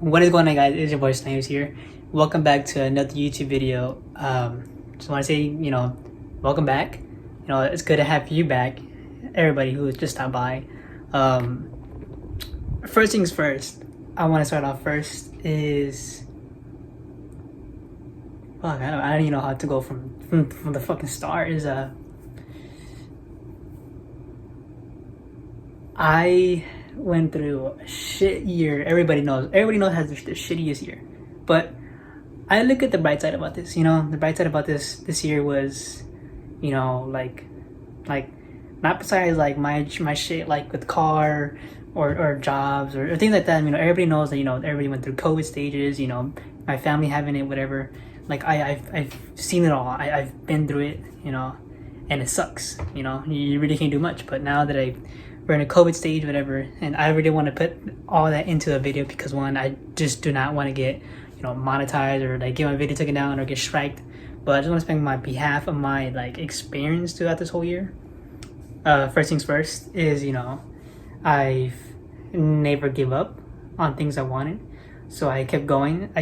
What is going on, guys? It's your boy Snails here. Welcome back to another YouTube video. Just want to say, welcome back. It's good to have you back, everybody who just stopped by. First things first, I want to start off first is, fuck, I don't even know how to go from the fucking start. I went through a shit year. Everybody knows has the shittiest year. But I look at the bright side about this. The bright side about this year was, like not besides like my shit like with car or jobs or things like that. Everybody knows that everybody went through COVID stages. My family having it, whatever. Like I've seen it all. I've been through it. And it sucks. You really can't do much. But now that we're in a COVID stage, whatever, and I really want to put all that into a video because one, I just do not want to get, monetized or like get my video taken down or get striked. But I just want to spend my behalf of my like experience throughout this whole year. First things first is, I've never give up on things I wanted. So I kept going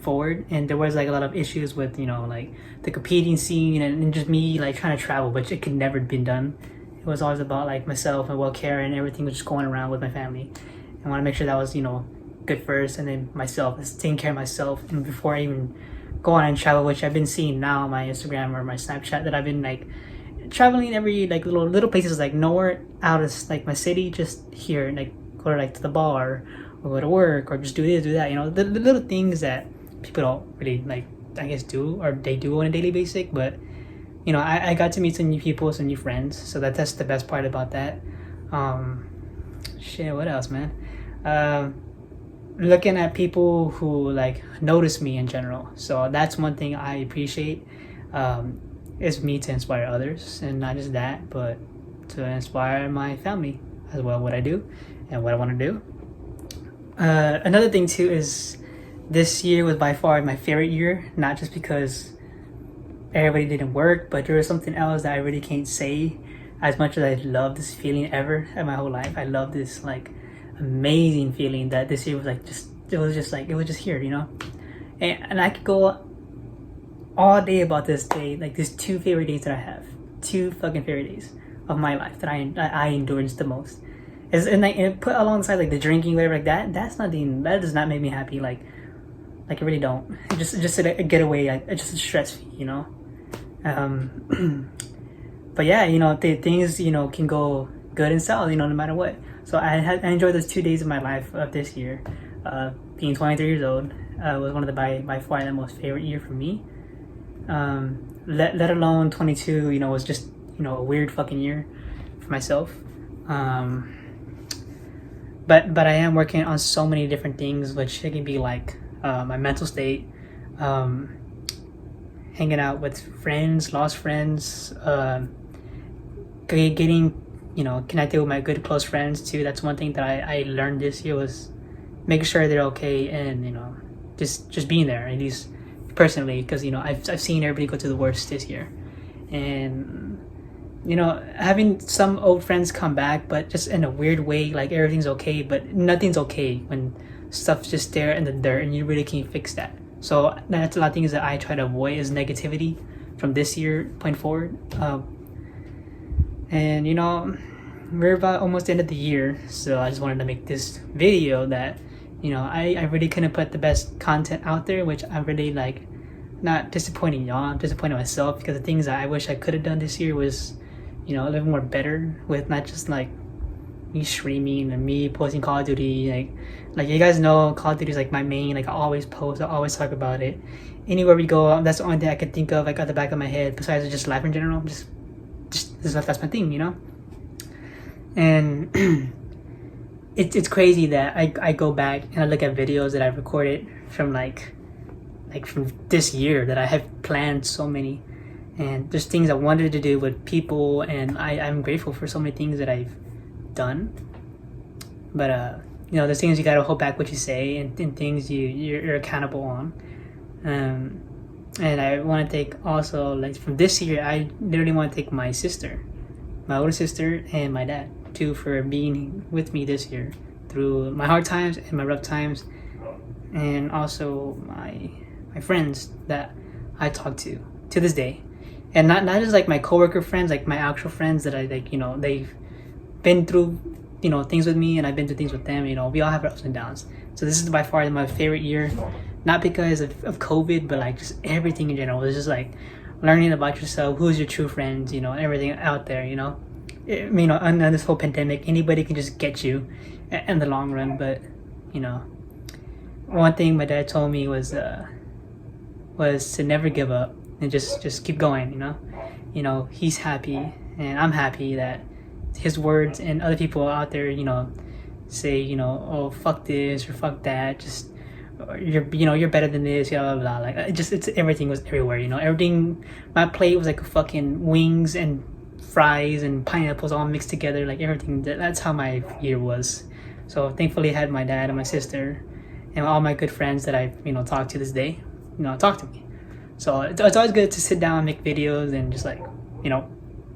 forward, and there was like a lot of issues with, like the competing scene and just me like trying to travel, which it could never been done. It was always about like myself and well-care and everything was just going around with my family. I want to make sure that was, good first, and then myself, taking care of myself. And before I even go on and travel, which I've been seeing now on my Instagram or my Snapchat, that I've been like traveling every like little places, like nowhere out of like my city, just here, like go to like to the bar or go to work or just do this, do that. The little things that people don't really like, I guess, do, or they do on a daily basis. But I got to meet some new people, some new friends, so that's the best part about that. Shit, what else, man? Looking at people who like notice me in general, so that's one thing I appreciate. Is me to inspire others, and not just that, but to inspire my family as well, what I do and what I want to do. Another thing too is this year was by far my favorite year, not just because everybody didn't work, but there was something else that I really can't say. As much as I love this feeling ever in my whole life, I love this like amazing feeling that this year was like it was just here, and I could go all day about this day, like these two favorite days that I have, two fucking favorite days of my life that I endure the most. And put alongside like the drinking, whatever, like that that does not make me happy. Like it really don't. Just a getaway, like just a stress free, But yeah, the things can go good and south, no matter what. So I enjoyed those 2 days of my life of this year. Being 23 years old was one of the by far the most favorite year for me. Let alone 22, was just a weird fucking year for myself. But I am working on so many different things, which it can be like my mental state, hanging out with friends, lost friends, getting connected with my good close friends too. That's one thing that I learned this year, was making sure they're okay, and just being there, at least personally, because I've seen everybody go through the worst this year, and having some old friends come back, but just in a weird way, like everything's okay, but nothing's okay when stuff's just there in the dirt and you really can't fix that. So that's a lot of things that I try to avoid, is negativity from this year point forward. And we're about almost the end of the year, so I just wanted to make this video that I really couldn't put the best content out there, which I'm really like not disappointing y'all, I'm disappointing myself, because the things that I wish I could have done this year was a little more better, with not just like me streaming and me posting Call of Duty. Like you guys know, Call of Duty is like my main, like I always post, I always talk about it anywhere we go. That's the only thing I can think of like at the back of my head, besides just life in general. Just that's my thing, and it's crazy that I go back and I look at videos that I've recorded from like from this year, that I have planned so many, and there's things I wanted to do with people, and I'm grateful for so many things that I've done. But there's things you gotta hold back what you say, and things you're accountable on. And I want to take also, like from this year, I literally want to thank my sister, my older sister, and my dad too, for being with me this year through my hard times and my rough times. and also my friends that I talk to this day, and not just like my coworker friends, like my actual friends that I like, you know, they've been through, you know, things with me, and I've been through things with them. You know, we all have our ups and downs. So this is by far my favorite year, not because of COVID, but like just everything in general. It's just like learning about yourself, who's your true friends, you know, everything out there, you know. You know, on this whole pandemic, anybody can just get you in the long run. But you know, one thing my dad told me was to never give up and just keep going. You know, he's happy and I'm happy that his words and other people out there, you know, say, you know, oh fuck this or fuck that, just you're better than this, blah blah blah. Like it's everything was everywhere. You know, everything. My plate was like fucking wings and fries and pineapples all mixed together, like everything. That's how my year was. So thankfully I had my dad and my sister and all my good friends that I, you know, talk to this day, you know, talk to me. So it's always good to sit down and make videos and just like, you know,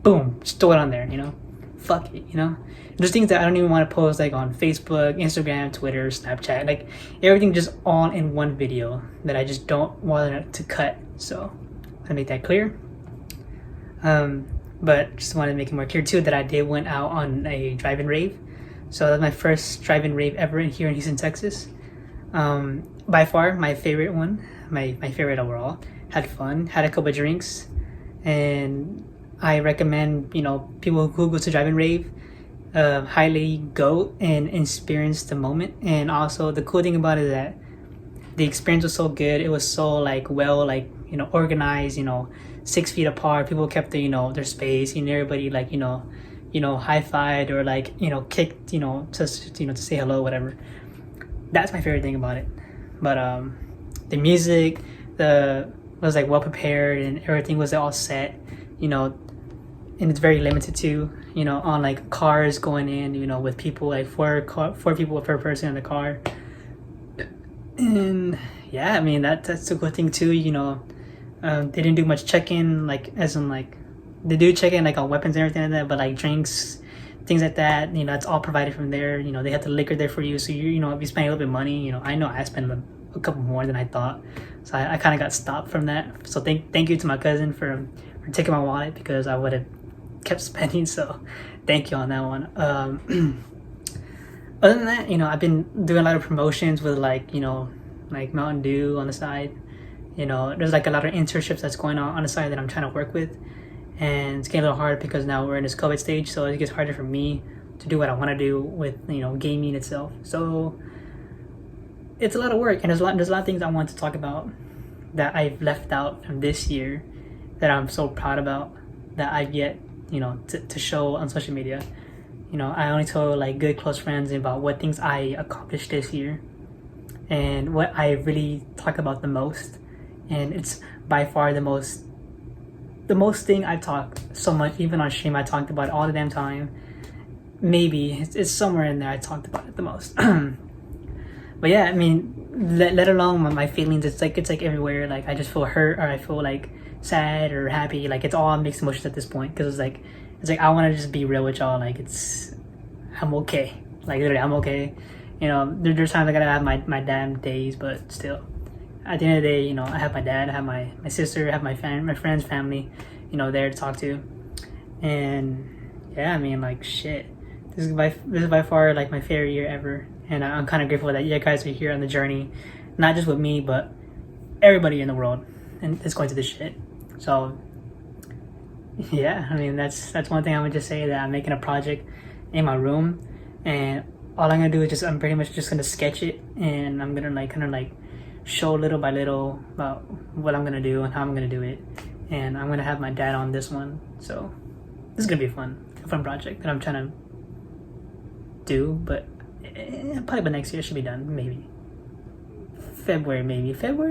boom, just throw it on there, you know, fuck it, you know. There's things that I don't even want to post like on Facebook, Instagram, Twitter, Snapchat, like everything just all in one video that I just don't want to cut. So I make that clear. But just wanted to make it more clear too that I did went out on a drive-in rave. So that's my first drive-in rave ever here in Houston, Texas. By far my favorite one, my favorite overall. Had fun, had a couple of drinks, and I recommend, you know, people who go to drive-in rave highly go and experience the moment. And also the cool thing about it is that the experience was so good. It was so like well, like, you know, organized, you know, 6 feet apart. People kept their, you know, their space, and everybody like, you know, high-fived or like, you know, kicked, you know, just, you know, to say hello, whatever. That's my favorite thing about it. But the music, was like well prepared, and everything was all set, you know, and it's very limited too, you know, on like cars going in, you know, with people like four people per person in the car. And yeah, I mean that's a good thing too, you know. They didn't do much check-in, like as in like they do check-in like on weapons and everything like that, but like drinks, things like that, you know, it's all provided from there. You know, they have the liquor there for you, so you know, if you spend a little bit of money, you know, I know I spent a couple more than I thought, so I kind of got stopped from that. So thank you to my cousin for taking my wallet, because I would have kept spending. So thank you on that one. Other than that, you know, I've been doing a lot of promotions with like, you know, like Mountain Dew on the side. You know, there's like a lot of internships that's going on the side that I'm trying to work with, and it's getting a little hard because now we're in this COVID stage, so it gets harder for me to do what I want to do with, you know, gaming itself. So it's a lot of work, and there's a lot of things I want to talk about that I've left out from this year that I'm so proud about, that I've yet, you know, to show on social media. You know, I only told like good close friends about what things I accomplished this year and what I really talk about the most. And it's by far the most thing I talk so much, even on stream I talked about it all the damn time. Maybe it's somewhere in there I talked about it the most. But yeah, I mean, let alone my feelings, it's like everywhere. Like I just feel hurt, or I feel like sad or happy. Like it's all mixed emotions at this point, because it's like I want to just be real with y'all. Like I'm okay. Like literally, I'm okay. You know, there's times I gotta have my damn days, but still, at the end of the day, you know, I have my dad, I have my sister, I have my friends, family, you know, there to talk to. And yeah, I mean, like shit, this is by far like my favorite year ever, and I'm kind of grateful that you guys are here on the journey, not just with me, but everybody in the world, and it's going through this shit. So yeah, I mean, that's one thing I would just say, that I'm making a project in my room, and all I'm gonna do is I'm pretty much just gonna sketch it, and I'm gonna like kind of like show little by little about what I'm gonna do and how I'm gonna do it. And I'm gonna have my dad on this one, so this is gonna be a fun project that I'm trying to do. But probably by next year it should be done. Maybe February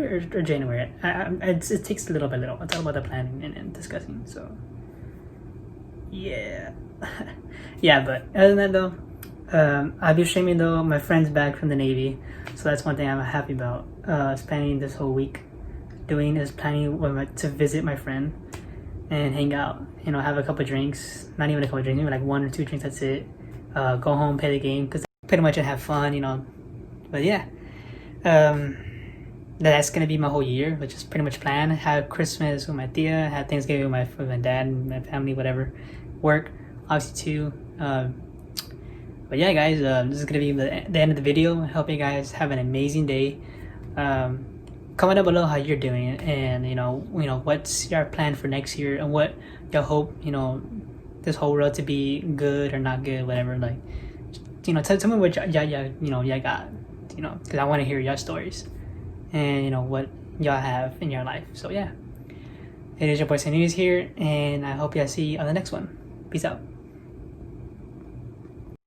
or January. It takes little by little. It's all about the planning and discussing. So yeah. Yeah, but other than that though, I'll be streaming though. My friend's back from the Navy, so that's one thing I'm happy about. Spending this whole week doing is planning to visit my friend and hang out. You know, have a couple drinks. Not even a couple drinks, maybe like 1 or 2 drinks. That's it. Go home, play the game, because pretty much I have fun. You know, but yeah. That's gonna be my whole year, which is pretty much planned. Have Christmas with my tia, have Thanksgiving with my dad and my family, whatever. Work, obviously too. But yeah, guys, this is gonna be the end of the video. I hope you guys have an amazing day. Comment down below how you're doing it, and what's your plan for next year, and what you hope this whole road to be good or not good, whatever. Like, tell me what y'all got, because I want to hear your stories, and what y'all have in your life. So yeah, it is your boy Saint News here, and I hope y'all see you on the next one. Peace out.